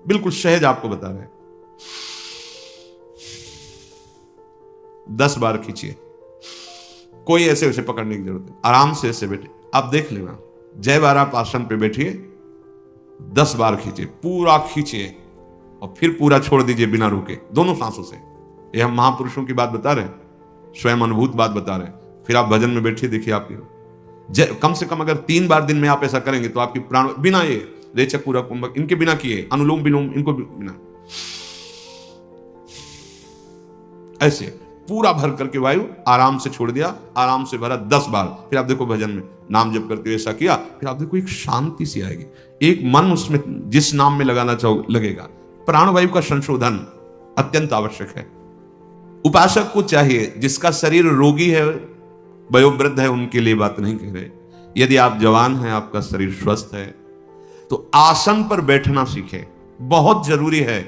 बिल्कुल सहज आपको बता रहे हैं। 10 बार खींचिए, कोई ऐसे वैसे पकड़ने की जरूरत नहीं, आराम से ऐसे बैठे। आप देख लेना, जय बार आप आसन पे बैठिए, 10 बार खींचिए, पूरा खींचिए और फिर पूरा छोड़ दीजिए बिना रुके, दोनों सांसों से। ये हम महापुरुषों की बात बता रहे हैं, स्वयं अनुभूत बात बता रहे हैं। फिर आप भजन में बैठिए, देखिए आपकी कम से कम अगर 3 बार दिन में आप ऐसा करेंगे तो आपकी प्राण बिना ये रेचक पूरा कुंभक इनके बिना किए, अनुलोम विलोम इनको बिना, ऐसे पूरा भर करके वायु आराम से छोड़ दिया, आराम से भरा 10 बार। फिर आप देखो भजन में नाम जप करते हुए ऐसा किया, फिर आप देखो एक शांति सी आएगी, एक मन उसमें जिस नाम में लगाना चाहो लगेगा। प्राणवायु का संशोधन अत्यंत आवश्यक है। उपासक को चाहिए, जिसका शरीर रोगी है, वयोवृद्ध है, उनके लिए बात नहीं कह रहे। यदि आप जवान हैं, आपका शरीर स्वस्थ है, तो आसन पर बैठना सीखें, बहुत जरूरी है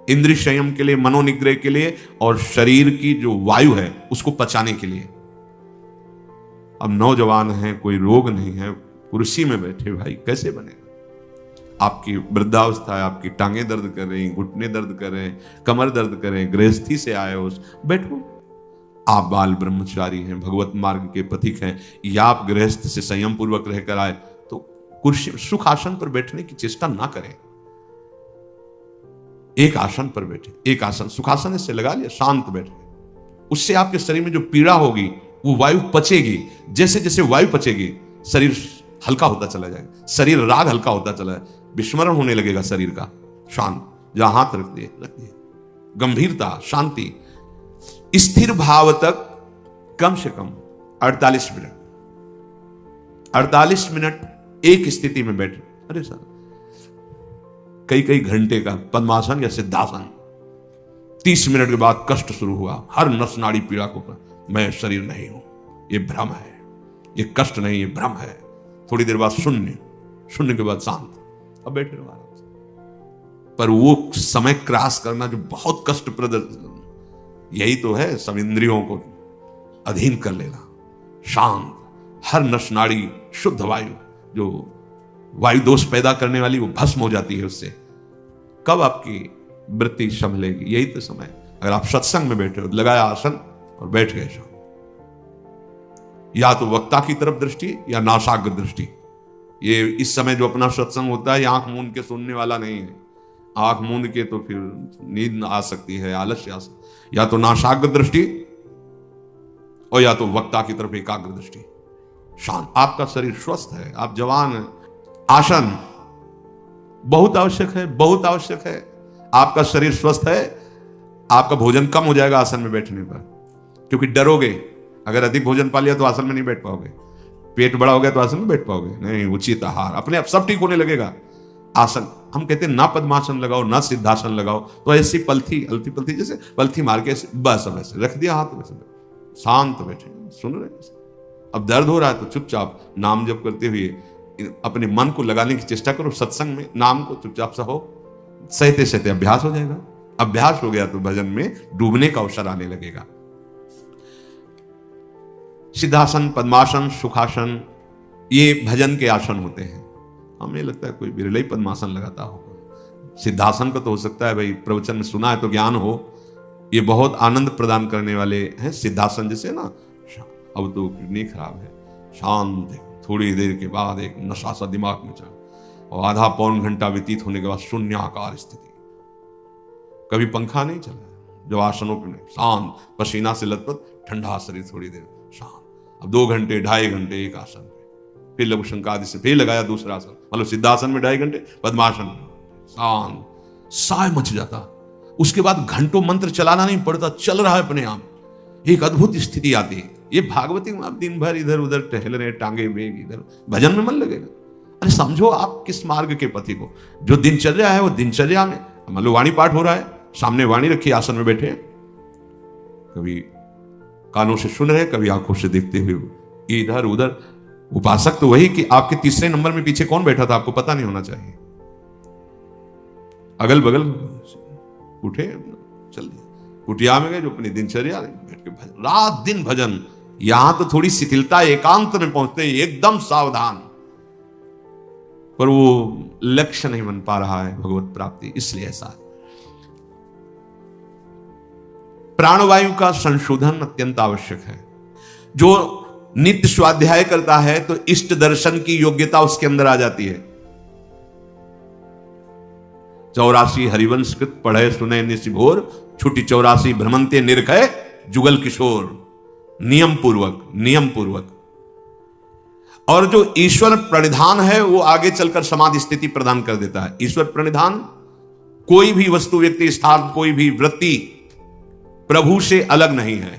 इंद्रिय संयम के लिए, मनोनिग्रह के लिए और शरीर की जो वायु है उसको पचाने के लिए। अब नौजवान हैं, कोई रोग नहीं है, कुर्सी में बैठे भाई कैसे बनेगा? आपकी वृद्धावस्था है, आपकी टांगें दर्द कर रही, घुटने दर्द कर रहे हैं, कमर दर्द कर रहे हैं, गृहस्थी से आए हो, बैठो। आप बाल ब्रह्मचारी हैं, भगवत मार्ग के पथिक हैं, या आप गृहस्थ से संयम पूर्वक रहकर आए, तो कुर्सी सुखासन पर बैठने की चेष्टा ना करें। एक आसन पर बैठे, एक आसन सुखासन इससे लगा लिया, शांत बैठे, उससे आपके शरीर में जो पीड़ा होगी वो वायु पचेगी। जैसे जैसे वायु पचेगी शरीर हल्का होता चला जाएगा, शरीर राग हल्का होता चला जाए, विस्मरण होने लगेगा शरीर का। शांत, जहां हाथ रख दिए, गंभीरता, शांति, स्थिर भाव तक कम से कम 48 मिनट, 48 मिनट एक स्थिति में बैठे। अरे सर, कई कई घंटे का पद्मासन या सिद्धासन, 30 मिनट के बाद कष्ट शुरू हुआ, हर नस नाड़ी पीड़ा को, मैं शरीर नहीं हूं, ये भ्रम है, ये कष्ट नहीं, ये भ्रम है। थोड़ी देर बाद शून्य, शून्य के बाद शांत, अब बैठे रहो आराम से। पर वो समय क्रॉस करना जो बहुत कष्टप्रद, यही तो है सब इंद्रियों को अधीन कर लेना। शांत, हर नस नाड़ी शुद्ध वायु, जो वायु दोष पैदा करने वाली, वो भस्म हो जाती है उससे। कब आपकी वृत्ति संभलेगी? यही तो समय। अगर आप सत्संग में बैठे हो, लगाया आसन और बैठ गए, या तो वक्ता की तरफ दृष्टि या नासाग्र दृष्टि। ये इस समय जो अपना सत्संग होता है, आंख मूंद के सुनने वाला नहीं है। आंख मूंद के तो फिर नींद आ सकती है, आलस्य आ सकती है। या तो नासाग्र दृष्टि और या तो वक्ता की तरफ एकाग्र दृष्टि। शांत, आपका शरीर स्वस्थ है, आप जवान हैं। आसन बहुत आवश्यक है, बहुत आवश्यक है। आपका शरीर स्वस्थ है, आपका भोजन कम हो जाएगा आसन में बैठने पर, क्योंकि डरोगे। अगर अधिक भोजन पा लिया तो आसन में नहीं बैठ पाओगे, पेट बड़ा हो गया तो आसन में बैठ पाओगे नहीं। उचित आहार, अपने आप सब ठीक होने लगेगा। आसन, हम कहते हैं ना पद्मासन लगाओ ना सिद्धासन लगाओ, तो ऐसी पलथी अलती पलथी, जैसे पलथी मार के बस अब ऐसे रख दिया हाथ, वैसे शांत बैठे, सुन रहे। अब दर्द हो रहा है तो चुपचाप नाम जप करते हुए अपने मन को लगाने की चेष्टा करो। सत्संग में नाम को चुपचाप सहो, सहते सहते अभ्यास हो जाएगा। अभ्यास हो गया तो भजन में डूबने का अवसर आने लगेगा। सिद्धासन, पद्मासन, सुखासन, ये भजन के आसन होते हैं। हमें लगता है कोई बिरले ही पद्मासन लगाता होगा। सिद्धासन का तो हो सकता है भाई प्रवचन में सुना है तो ज्ञान हो, ये बहुत आनंद प्रदान करने वाले हैं। सिद्धासन जैसे ना, अब तो किडनी खराब है, शांत, थोड़ी देर के बाद एक नशा सा दिमाग में चढ़ा और आधा पौन घंटा व्यतीत होने के बाद शून्याकार स्थिति, कभी पंखा नहीं चला, जो आसनों पे नहीं, शांत, पसीना से लथपथ, ठंडा शरीर, थोड़ी देर शांत। अब 2 घंटे 2.5 घंटे एक आसन पे, फिर लघु शंकादि से फिर लगाया दूसरा आसन, मतलब सिद्धासन में 2.5 घंटे, पद्मासन में शांत, साय मच जाता। उसके बाद घंटों मंत्र चलाना नहीं पड़ता, चल रहा है अपने आप, एक अद्भुत स्थिति आती है। ये भागवती में आप दिन भर इधर उधर टहल रहे, टांगे बेग इधर, भजन में मन लगेगा। अरे समझो आप किस मार्ग के पथी को, जो दिनचर्या है वो दिनचर्या में, मतलब वाणी पाठ हो रहा है, सामने वाणी रखी, आसन में बैठे हैं, कभी कानों से सुन रहे, कभी आंखों से देखते हुए इधर उधर। उपासक तो वही कि आपके तीसरे नंबर में पीछे कौन बैठा था आपको पता नहीं होना चाहिए, अगल बगल उठे, चल दिया, कुटिया में गए, जो अपनी दिनचर्या बैठ के भजन, रात दिन भजन। यहां तो थोड़ी शिथिलता, एकांत में पहुंचते एकदम सावधान, पर वो लक्ष्य नहीं बन पा रहा है भगवत प्राप्ति, इसलिए ऐसा है। प्राणवायु का संशोधन अत्यंत आवश्यक है। जो नित्य स्वाध्याय करता है तो इष्ट दर्शन की योग्यता उसके अंदर आ जाती है। 84 हरिवंशकृत पढ़े सुने निशिभोर, छुटी 84 भ्रमंते निर्खय जुगल किशोर। नियम पूर्वक। और जो ईश्वर प्रणिधान है वो आगे चलकर समाधि स्थिति प्रदान कर देता है। ईश्वर प्रणिधान कोई भी वस्तु, व्यक्ति, स्थान, कोई भी वृत्ति प्रभु से अलग नहीं है,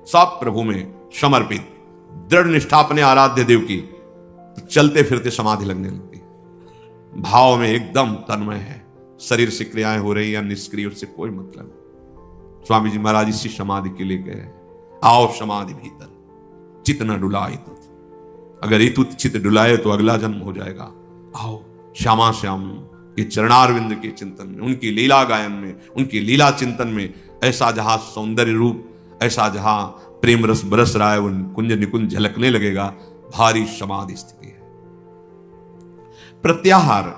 सब प्रभु में समर्पित, दृढ़ निष्ठा अपने आराध्य देव की, तो चलते फिरते समाधि लगने लगती है। भाव में एकदम तन्मय है, शरीर से क्रियाएं हो रही या निष्क्रिय, उससे कोई मतलब नहीं। स्वामी जी महाराज इसी समाधि के लिए गए, आओ समाधि भीतर, चित न डुलाए तुत, अगर इतुत चित डुलाए तो अगला जन्म हो जाएगा। आओ श्यामा श्याम के चरणारविंद के चिंतन में, उनकी लीला गायन में, उनकी लीला चिंतन में, ऐसा जहां सौंदर्य रूप, ऐसा जहां प्रेम रस बरस रहा है, वो कुंज निकुंज झलकने लगेगा, भारी समाधि स्थिति है। प्रत्याहार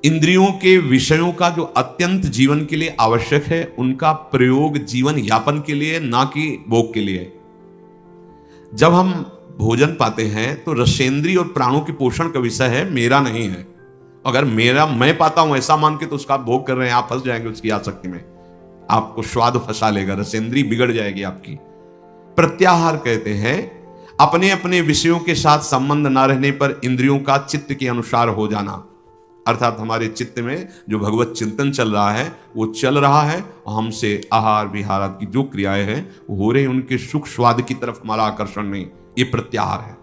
इंद्रियों के विषयों का जो अत्यंत जीवन के लिए आवश्यक है, उनका प्रयोग जीवन यापन के लिए, ना कि भोग के लिए। जब हम भोजन पाते हैं तो रसेंद्रिय और प्राणों के पोषण का विषय है, मेरा नहीं है। अगर मेरा मैं पाता हूं ऐसा मान के तो उसका भोग कर रहे हैं, आप फंस जाएंगे उसकी आसक्ति में, आपको स्वाद फंसा लेगा, रसेंद्री बिगड़ जाएगी आपकी। प्रत्याहार कहते हैं अपने अपने विषयों के साथ संबंध ना रहने पर इंद्रियों का चित्त के अनुसार हो जाना, अर्थात हमारे चित्त में जो भगवत चिंतन चल रहा है वो चल रहा है, और हमसे आहार विहार की जो क्रियाएं हैं वो हो रही, उनके सुख स्वाद की तरफ हमारा आकर्षण नहीं, ये प्रत्याहार है।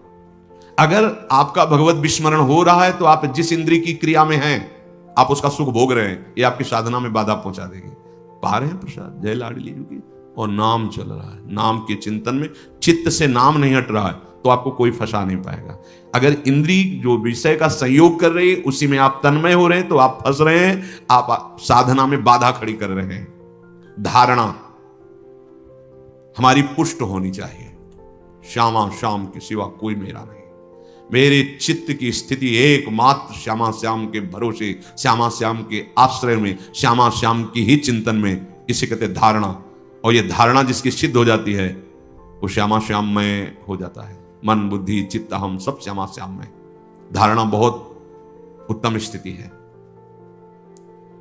अगर आपका भगवत विस्मरण हो रहा है तो आप जिस इंद्रिय की क्रिया में हैं आप उसका सुख भोग रहे हैं, ये आपकी साधना में बाधा पहुंचा देगी। पा रहे हैं प्रसाद जय लाडली जी की, और नाम चल रहा है, नाम के चिंतन में चित्त से नाम नहीं हट रहा है तो आपको कोई फंसा नहीं पाएगा। अगर इंद्री जो विषय का संयोग कर रही है उसी में आप तन्मय हो रहे हैं तो आप फंस रहे हैं, आप साधना में बाधा खड़ी कर रहे हैं। धारणा हमारी पुष्ट होनी चाहिए, श्यामा श्याम के सिवा कोई मेरा नहीं, मेरे चित्त की स्थिति एकमात्र श्यामा श्याम के भरोसे, श्यामा श्याम के आश्रय में, श्यामा श्याम की ही चिंतन में, इसे कहते धारणा। और ये धारणा जिसकी सिद्ध हो जाती है वो श्यामा श्याम में हो जाता है। मन बुद्धि चित्त हम सब श्यामा श्याम में। धारणा बहुत उत्तम स्थिति है।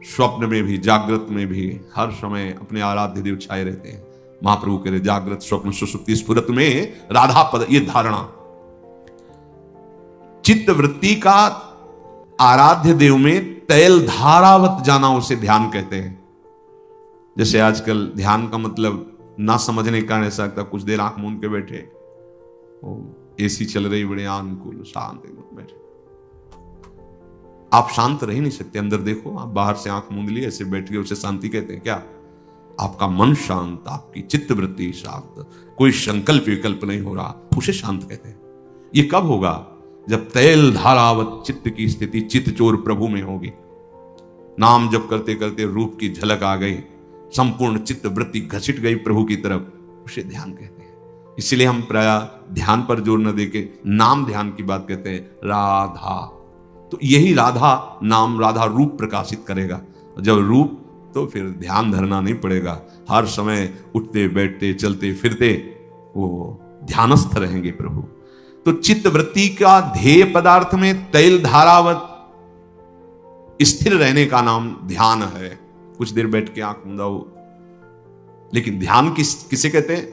स्वप्न में भी जागृत में भी हर समय अपने आराध्य देव छाए रहते हैं। महाप्रभु कह रहे जागृत स्वप्न सुषुप्ति स्फुरत में राधा पद, ये धारणा। चित्त वृत्ति का आराध्य देव में तैल धारावत जाना उसे ध्यान कहते हैं। जैसे आजकल ध्यान का मतलब ना समझने का ऐसा लगता, कुछ देर आंख मूंद के बैठे, एसी चल रही बड़े अनुकूल शांत बैठे, आप शांत रह नहीं सकते। अंदर देखो, आप बाहर से आंख मूंद लिए ऐसे बैठ गए, उसे शांति कहते हैं क्या? आपका मन शांत, आपकी चित्त वृत्ति शांत, कोई संकल्प विकल्प नहीं हो रहा, उसे शांत कहते हैं। ये कब होगा? जब तैल धारावत चित्त की स्थिति चित्त चोर प्रभु में होगी। नाम जप करते करते रूप की झलक आ गई, संपूर्ण चित्त वृत्ति घसीट गई प्रभु की तरफ, उसे ध्यान कहते हैं। इसलिए हम प्राय ध्यान पर जोर न देके नाम ध्यान की बात कहते हैं, राधा। तो यही राधा नाम, राधा रूप प्रकाशित करेगा। जब रूप, तो फिर ध्यान धरना नहीं पड़ेगा, हर समय उठते बैठते चलते फिरते वो ध्यानस्थ रहेंगे प्रभु। तो चित्त वृत्ति का ध्येय पदार्थ में तैल धारावत स्थिर रहने का नाम ध्यान है। कुछ देर बैठ के आंख मूंदा हो, लेकिन ध्यान किसे कहते हैं?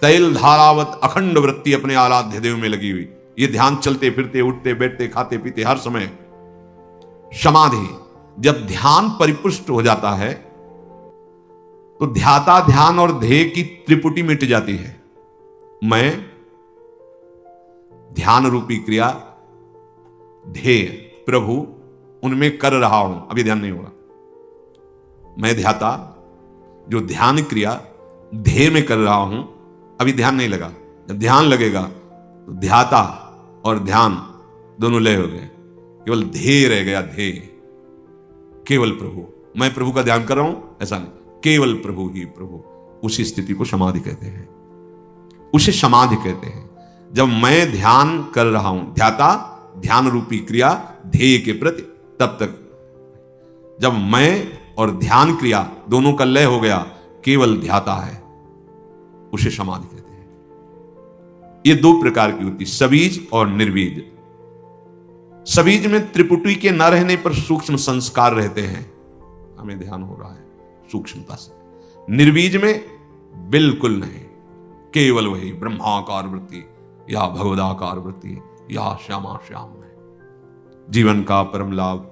तैल धारावत अखंड वृत्ति अपने आराध्य देव में लगी हुई, ये ध्ययान चलते फिरते उठते बैठते खाते पीते हर समय। समाधि, जब ध्यान परिपुष्ट हो जाता है तो ध्याता ध्यान और ध्येय की त्रिपुटी मिट जाती है। मैं ध्यान रूपी क्रिया, ध्येय प्रभु, उनमें कर रहा हूं, अभी ध्यान नहीं हो रहा। मैं ध्याता, जो ध्यान क्रिया ध्येय में कर रहा हूं, अभी ध्यान नहीं लगा। जब ध्यान लगेगा तो ध्याता और ध्यान दोनों लय हो गए, केवल ध्येय रह गया। ध्येय केवल प्रभु, मैं प्रभु का ध्यान कर रहा हूं ऐसा नहीं, केवल प्रभु ही प्रभु। उसी स्थिति को समाधि कहते हैं, उसे समाधि कहते हैं। जब मैं ध्यान कर रहा हूं, ध्याता ध्यान रूपी क्रिया ध्येय के प्रति, तब तक जब मैं और ध्यान क्रिया दोनों का लय हो गया, केवल ध्याता है, उसे समाधि कहते हैं। ये दो प्रकार की होती, सबीज और निर्बीज। सबीज में त्रिपुटी के न रहने पर सूक्ष्म संस्कार रहते हैं, हमें ध्यान हो रहा है सूक्ष्मता से। निर्बीज में बिल्कुल नहीं, केवल वही ब्रह्माकार वृत्ति या भगवदाकार वृत्ति या श्यामा श्याम में। जीवन का परम लाभ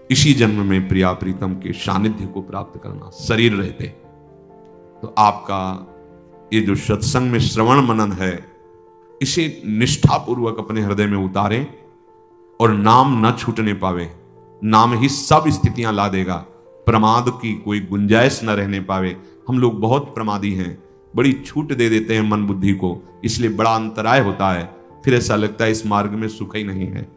इसी जन्म में प्रिया प्रीतम के सानिध्य को प्राप्त करना। शरीर रहते तो आपका ये जो सत्संग में श्रवण मनन है, इसे निष्ठापूर्वक अपने हृदय में उतारें और नाम न छूटने पावे। नाम ही सब स्थितियां ला देगा, प्रमाद की कोई गुंजाइश न रहने पावे। हम लोग बहुत प्रमादी हैं, बड़ी छूट दे देते हैं मन बुद्धि को, इसलिए बड़ा अंतराय होता है। फिर ऐसा लगता है इस मार्ग में सुख ही नहीं है,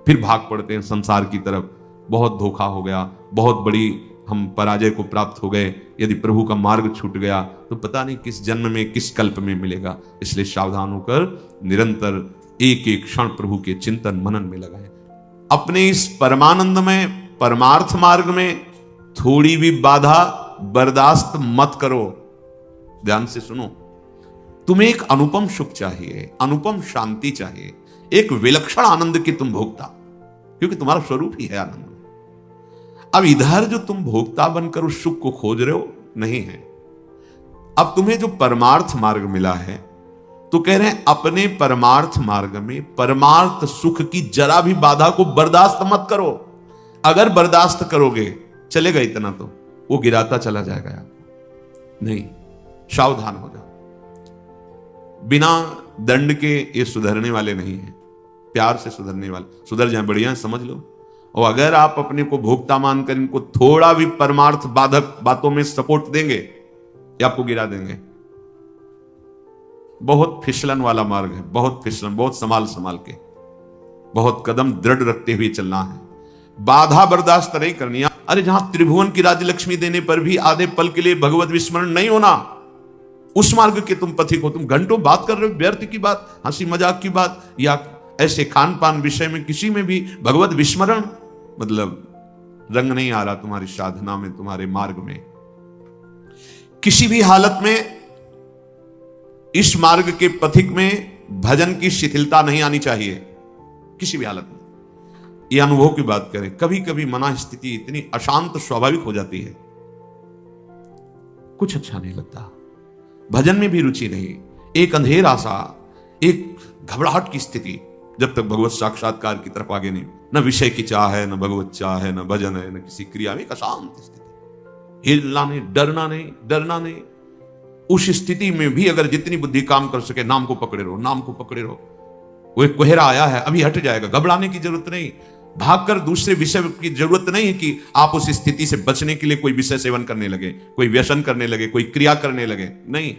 फिर भाग पड़ते हैं संसार की तरफ। बहुत धोखा हो गया, बहुत बड़ी हम पराजय को प्राप्त हो गए। यदि प्रभु का मार्ग छूट गया तो पता नहीं किस जन्म में किस कल्प में मिलेगा। इसलिए सावधान होकर निरंतर एक एक क्षण प्रभु के चिंतन मनन में लगाएं। अपने इस परमानंद में, परमार्थ मार्ग में थोड़ी भी बाधा बर्दाश्त मत करो। ध्यान से सुनो, तुम्हें एक अनुपम सुख चाहिए, अनुपम शांति चाहिए, एक विलक्षण आनंद की तुम भोक्ता, क्योंकि तुम्हारा स्वरूप ही है आनंद। अब इधर जो तुम भोक्ता बनकर उस सुख को खोज रहे हो, नहीं है। अब तुम्हें जो परमार्थ मार्ग मिला है, तो कह रहे हैं अपने परमार्थ मार्ग में परमार्थ सुख की जरा भी बाधा को बर्दाश्त मत करो। अगर बर्दाश्त करोगे, चलेगा इतना तो वो गिराता चला जाएगा आपको। नहीं, सावधान हो जाओ। बिना दंड के ये सुधरने वाले नहीं है, प्यार से सुधरने वाले। सुधर जाए बढ़िया, समझ लो। और अगर आप अपने को भोक्ता मानकर इनको थोड़ा भी परमार्थ बाधक बातों में सपोर्ट देंगे, ये आपको गिरा देंगे। बहुत फिसलन वाला मार्ग है, बहुत फिसलन, बहुत संभाल संभाल के, बहुत कदम दृढ़ रखते हुए चलना है। बाधा बर्दाश्त नहीं करनी। अरे जहां त्रिभुवन की राजलक्ष्मी देने पर भी आधे पल के लिए भगवत विस्मरण नहीं होना, उस मार्ग के तुम पथिक हो। तुम घंटों बात कर रहे हो व्यर्थ की बात, हंसी मजाक की बात, या ऐसे खान पान विषय में किसी में भी भगवत विस्मरण, मतलब रंग नहीं आ रहा तुम्हारी साधना में, तुम्हारे मार्ग में। किसी भी हालत में इस मार्ग के पथिक में भजन की शिथिलता नहीं आनी चाहिए, किसी भी हालत में। यह अनुभव की बात करें, कभी कभी मना स्थिति इतनी अशांत स्वाभाविक हो जाती है, कुछ अच्छा नहीं लगता, भजन में भी रुचि नहीं, एक अंधेरा सा, एक घबराहट की स्थिति, जब तक भगवत साक्षात्कार की तरफ आगे नहीं। न विषय की चाह है, न भगवत चाह है, न भजन है, न किसी क्रिया में, एक अशांत स्थिति। हिलना नहीं, डरना नहीं, डरना नहीं। उस स्थिति में भी अगर जितनी बुद्धि काम कर सके, नाम को पकड़े रहो, नाम को पकड़े रहो। वो एक कोहरा आया है, अभी हट जाएगा, घबराने की जरूरत नहीं। भागकर दूसरे विषय की जरूरत नहीं है कि आप उस स्थिति से बचने के लिए कोई विषय सेवन करने लगे, कोई व्यसन करने लगे, कोई क्रिया करने लगे। नहीं,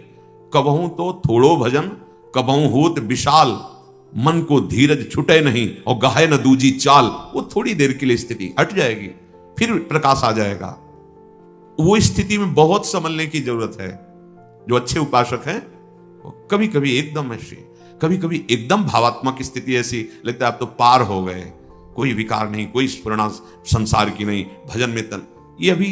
कबहू तो थोड़ो भजन, कबहू होत विशाल, मन को धीरज छुटे नहीं और गाहे न दूजी चाल। वो थोड़ी देर के लिए स्थिति हट जाएगी, फिर प्रकाश आ जाएगा। वो स्थिति में बहुत संभलने की जरूरत है। जो अच्छे उपासक हैं, कभी कभी एकदम ऐसी, कभी कभी एकदम भावात्मक स्थिति ऐसी लगता है आप तो पार हो गए, कोई विकार नहीं, कोई स्फुरणा संसार की नहीं, भजन में तन। ये अभी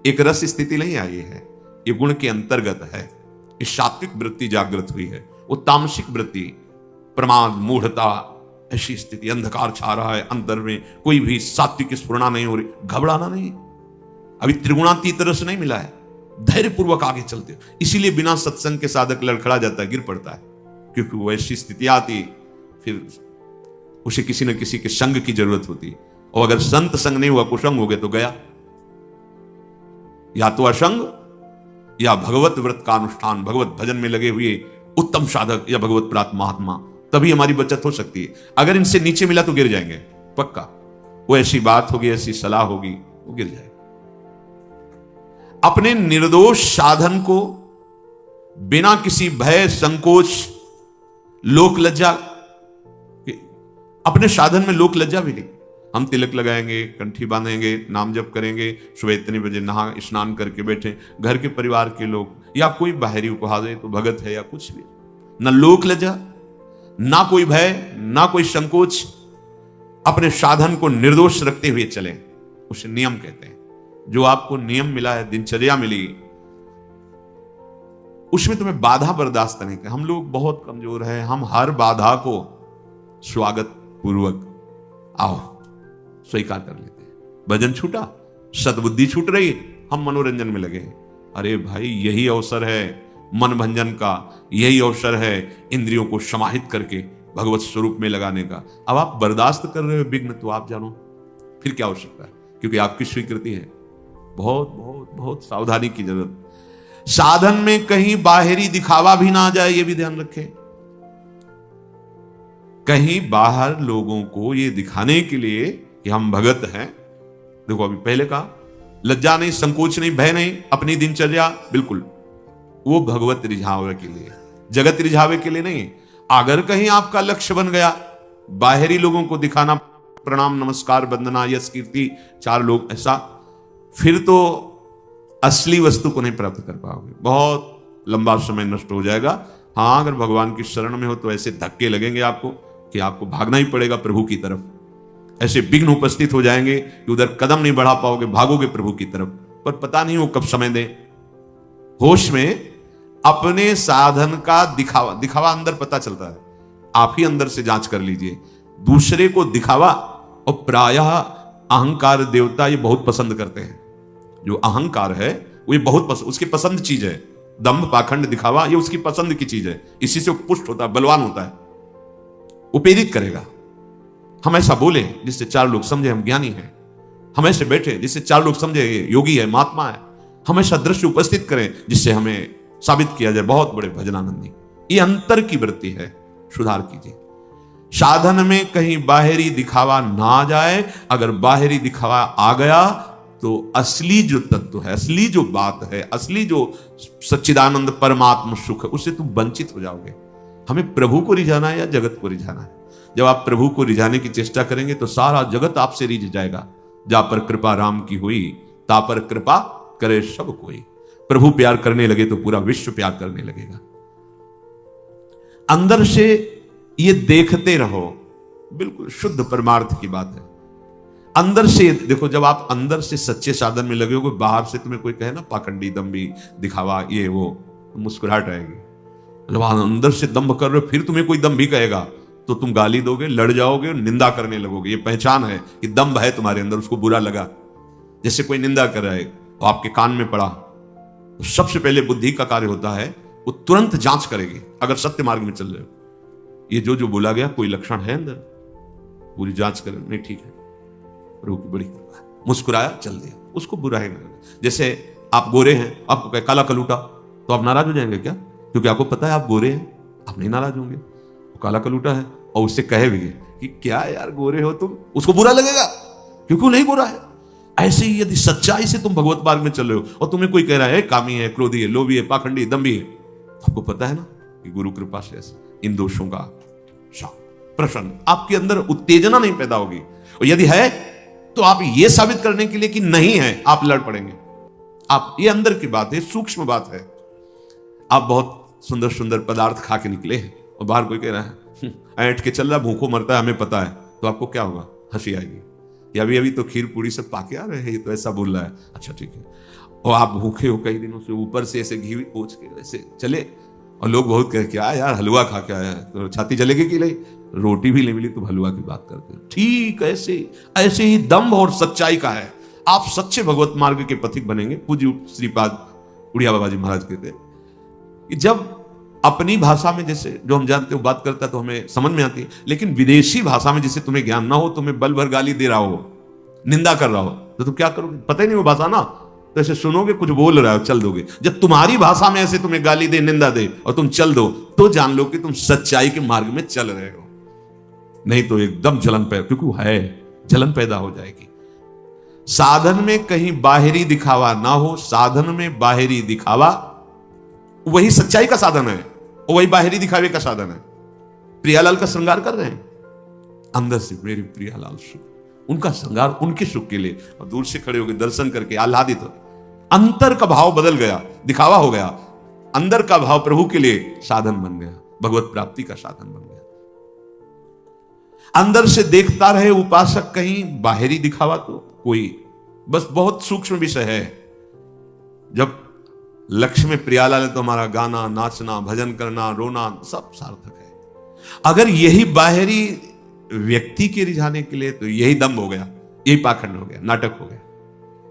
एक रस स्थिति नहीं आई है, ये गुण के अंतर्गत है। ये सात्विक वृत्ति जागृत हुई है। वो तामसिक वृत्ति, प्रमाद, मूढ़ता, ऐसी स्थिति, अंधकार छा रहा है अंदर में, कोई भी सात्विक स्फुरणा नहीं हो रही, घबराना नहीं। अभी त्रिगुणातीत रस नहीं मिला है, धैर्य पूर्वक आगे चलते। इसीलिए बिना सत्संग के साधक लड़खड़ा जाता है, गिर पड़ता है, क्योंकि वो ऐसी स्थिति आती, फिर उसे किसी न किसी के संग की जरूरत होती। और अगर संत संग नहीं हुआ, कुसंग हो गए तो गया। या तो असंग, या भगवत व्रत का अनुष्ठान, भगवत भजन में लगे हुए उत्तम साधक, या भगवत प्राप्त महात्मा, तभी हमारी बचत हो सकती है। अगर इनसे नीचे मिला तो गिर जाएंगे पक्का। वो ऐसी बात होगी, ऐसी सलाह होगी, वो गिर जाएगा। अपने निर्दोष साधन को बिना किसी भय, संकोच, लोक लज्जा, अपने साधन में लोक लज्जा भी नहीं। हम तिलक लगाएंगे, कंठी बांधेंगे, नाम जप करेंगे, सुबह इतने बजे नहा स्नान करके बैठे, घर के परिवार के लोग या कोई बाहरी उपहार है तो भगत है या कुछ भी, न लोक लज्जा ना कोई भय, ना कोई संकोच, अपने साधन को निर्दोष रखते हुए चले, उसे नियम कहते हैं। जो आपको नियम मिला है, दिनचर्या मिली, उसमें तुम्हें बाधा बर्दाश्त नहीं कर। हम लोग बहुत कमजोर हैं, हम हर बाधा को स्वागत पूर्वक आओ स्वीकार कर लेते हैं। भजन छूटा, सद्बुद्धि छूट रही, हम मनोरंजन में लगे। अरे भाई, यही अवसर है मन भंजन का, यही अवसर है इंद्रियों को समाहित करके भगवत स्वरूप में लगाने का। अब आप बर्दाश्त कर रहे हो विघ्न, तो आप जानो फिर क्या हो सकता है, क्योंकि आपकी स्वीकृति है। बहुत बहुत बहुत सावधानी की जरूरत। साधन में कहीं बाहरी दिखावा भी ना आ जाए, यह भी ध्यान रखें। कहीं बाहर लोगों को यह दिखाने के लिए कि हम भगत हैं। देखो, अभी पहले कहा, लज्जा नहीं, संकोच नहीं, भय नहीं, अपनी दिनचर्या बिल्कुल, वो भगवत रिझावे के लिए, जगत रिझावे के लिए नहीं। अगर कहीं आपका लक्ष्य बन गया बाहरी लोगों को दिखाना, प्रणाम नमस्कार वंदना यश कीर्ति, चार लोग, ऐसा, फिर तो असली वस्तु को नहीं प्राप्त कर पाओगे, बहुत लंबा समय नष्ट हो जाएगा। हाँ, अगर भगवान की शरण में हो तो ऐसे धक्के लगेंगे आपको कि आपको भागना ही पड़ेगा प्रभु की तरफ। ऐसे विघ्न उपस्थित हो जाएंगे कि उधर कदम नहीं बढ़ा पाओगे, भागोगे प्रभु की तरफ, पर पता नहीं वो कब समय दे। होश में अपने साधन का दिखावा अंदर पता चलता है, आप ही अंदर से जांच कर लीजिए। दूसरे को दिखावा, और प्रायः अहंकार देवता ये बहुत पसंद करते हैं। जो अहंकार है वो ये बहुत उसकी पसंद चीज है। दंभ पाखंड दिखावा ये उसकी पसंद की चीज है, इसी से वो पुष्ट होता है, बलवान होता है, उपेदित करेगा। हम ऐसा बोले जिससे चार लोग समझे हम ज्ञानी हैं, हम ऐसे बैठे जिससे चार लोग समझे ये योगी है, महात्मा है, हम ऐसा दृश्य उपस्थित करें जिससे हमें साबित किया जाए बहुत बड़े भजनानंदी। ये अंतर की वृत्ति है, सुधार कीजिए। साधन में कहीं बाहरी दिखावा ना आ जाए। अगर बाहरी दिखावा आ गया तो असली जो तत्व है, असली जो बात है, असली जो सच्चिदानंद परमात्म सुख है, उससे तुम वंचित हो जाओगे। हमें प्रभु को रिझाना है या जगत को रिझाना है? जब आप प्रभु को रिझाने की चेष्टा करेंगे तो सारा जगत आपसे रिझ जाएगा। जा पर कृपा राम की हुई, ता पर कृपा करे सब कोई। प्रभु प्यार करने लगे तो पूरा विश्व प्यार करने लगेगा। अंदर से ये देखते रहो, बिल्कुल शुद्ध परमार्थ की बात है। अंदर से देखो, जब आप अंदर से सच्चे साधन में लगे हो, बाहर से तुम्हें कोई कहे ना पाखंडी, दम्भी, दिखावा, ये वो, तो मुस्कुराहट आएगी। जब आप अंदर से दम्भ कर रहे हो, फिर तुम्हें कोई दम्भी कहेगा तो तुम गाली दोगे, लड़ जाओगे, निंदा करने लगोगे। ये पहचान है कि दम्भ है तुम्हारे अंदर, उसको बुरा लगा। जैसे कोई निंदा कर रहा है और आपके कान में पड़ा, तो सबसे पहले बुद्धि का कार्य होता है, वो तुरंत जांच करेगी। अगर सत्य मार्ग में चल रहे हो, ये जो बोला गया कोई लक्षण है अंदर, पूरी जांच करें, नहीं ठीक है, प्रभु की बड़ी कृपा है, मुस्कुराया, चल दिया, उसको बुरा ही नहीं। जैसे आप गोरे हैं, आपको कहे काला कलूटा, तो आप नाराज हो जाएंगे क्या? क्योंकि आपको पता है आप गोरे हैं, आप नहीं नाराज होंगे। वो काला कलूटा है और उससे कहे भी कि क्या यार गोरे हो तुम, उसको बुरा लगेगा क्योंकि वो नहीं गोरा है। ऐसे ही यदि सच्चाई से तुम भगवत मार्ग में चल रहे हो और तुम्हें कोई कह रहा है कामी है, क्रोधी है, लोभी है, पाखंडी, दम्भी है, आपको पता है ना कि गुरु कृपा से इन दोषों का प्रश्न आपके अंदर उत्तेजना नहीं पैदा होगी। और यदि है तो आप ये साबित करने के लिए कि नहीं है, आप लड़ पड़ेंगे। आप, ये अंदर की बात है, सूक्ष्म बात है। आप बहुत सुंदर सुंदर पदार्थ खा के निकले हैं और बाहर कोई कह रहा है ऐंठ के चल रहा, भूखों मरता है, हमें पता है, तो आपको क्या होगा? हंसी आएगी। या अभी अभी तो खीर पूरी सब पाके आ रहे हैं, ये तो ऐसा बोल रहा है, अच्छा ठीक है। और आप भूखे हो कई दिनों से, ऊपर से ऐसे घी पोंछ के ऐसे चले, और लोग बहुत कह क्या यार हलवा खा के आया है, तो छाती जलेगी कि नहीं, रोटी भी नहीं मिली तो हलवा की बात करते हैं। ठीक ऐसे ही दम्भ और सच्चाई का है। आप सच्चे भगवत मार्ग के पथिक बनेंगे। पूज्य श्रीपाद उड़िया बाबा जी महाराज कहते कि जब अपनी भाषा में जैसे जो हम जानते हो बात करता है तो हमें समझ में आती है, लेकिन विदेशी भाषा में जिसे तुम्हें ज्ञान ना हो, तुम्हें बल भर गाली दे रहा हो, निंदा कर रहा हो, तो तुम क्या करोगे? पता ही नहीं वो भाषा ना, तो ऐसे सुनोगे, कुछ बोल रहा हो, चल दोगे। जब तुम्हारी भाषा में ऐसे तुम्हें गाली दे, निंदा दे और तुम चल दो, तो जान लो कि तुम सच्चाई के मार्ग में चल रहे हो। नहीं तो एकदम जलन पैदा, क्योंकि वो है, जलन पैदा हो जाएगी। साधन में कहीं बाहरी दिखावा ना हो। साधन में बाहरी दिखावा वही सच्चाई का साधन है और वही बाहरी दिखावे का साधन है। प्रियालाल का श्रृंगार कर रहे हैं, अंदर से मेरे प्रियालाल सुख, उनका श्रृंगार उनके सुख के लिए, और दूर से खड़े होकर दर्शन करके आह्लादित हो। अंतर का भाव बदल गया, दिखावा हो गया। अंदर का भाव प्रभु के लिए साधन बन गया, भगवत प्राप्ति का साधन बन गया। अंदर से देखता रहे उपासक, कहीं बाहरी दिखावा तो कोई, बस बहुत सूक्ष्म विषय है। जब लक्ष्य में प्रियालाल है तो हमारा गाना, नाचना, भजन करना, रोना सब सार्थक है। अगर यही बाहरी व्यक्ति के रिझाने के लिए, तो यही दम हो गया, यही पाखंड हो गया, नाटक हो गया।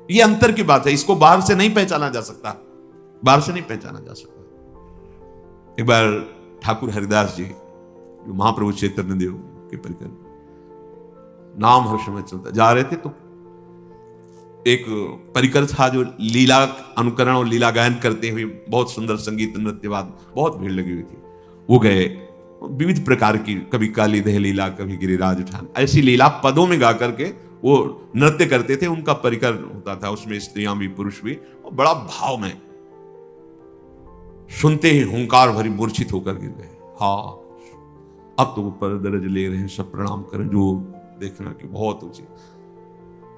ये अंतर की बात है, इसको बाहर से नहीं पहचाना जा सकता, बाहर से नहीं पहचाना जा सकता। एक बार ठाकुर हरिदास जी, जो महाप्रभु चैतन्य देव के परिकर नाम हर समय चलता, जा रहे थे तो एक परिकर था जो लीला अनुकरण और लीला गायन करते हुए, बहुत सुंदर संगीत नृत्यवाद, बहुत भीड़ लगी हुई थी। वो गए, विविध प्रकार की, कभी काली देह लीला, कभी गिरिराज उठान, ऐसी लीला पदों में गा करके वो नृत्य करते थे। उनका परिकर होता था, उसमें स्त्रियां भी पुरुष भी, और बड़ा भाव में, सुनते ही हुंकार भरी मूर्छित होकर गिर गए। हाँ, अब तो ऊपर दर्ज ले रहे हैं, सब प्रणाम करें, जो देखना कि बहुत ऊंची।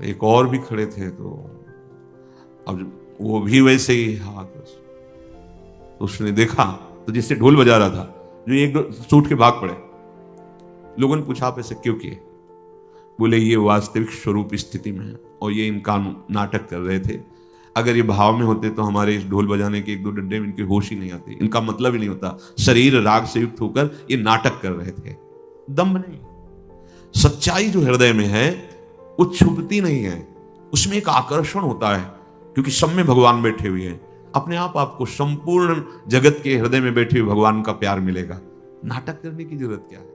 एक और भी खड़े थे, तो अब वो भी वैसे ही हाथ, तो उसने देखा तो जिससे ढोल बजा रहा था, जो एक दो सूट के भाग पड़े। लोगों ने पूछा आप ऐसे क्यों किए? बोले ये वास्तविक स्वरूप स्थिति में है और ये इनका नाटक कर रहे थे। अगर ये भाव में होते तो हमारे इस ढोल बजाने के एक दो डंडे में इनकी होश ही नहीं आती, इनका मतलब ही नहीं होता। शरीर राग से युक्त होकर ये नाटक कर रहे थे, दम्भ नहीं। सच्चाई जो हृदय में है वो छुपती नहीं है, उसमें एक आकर्षण होता है, क्योंकि सब में भगवान बैठे हुए हैं। अपने आप आपको संपूर्ण जगत के हृदय में बैठे हुए भगवान का प्यार मिलेगा। नाटक करने की जरूरत क्या है?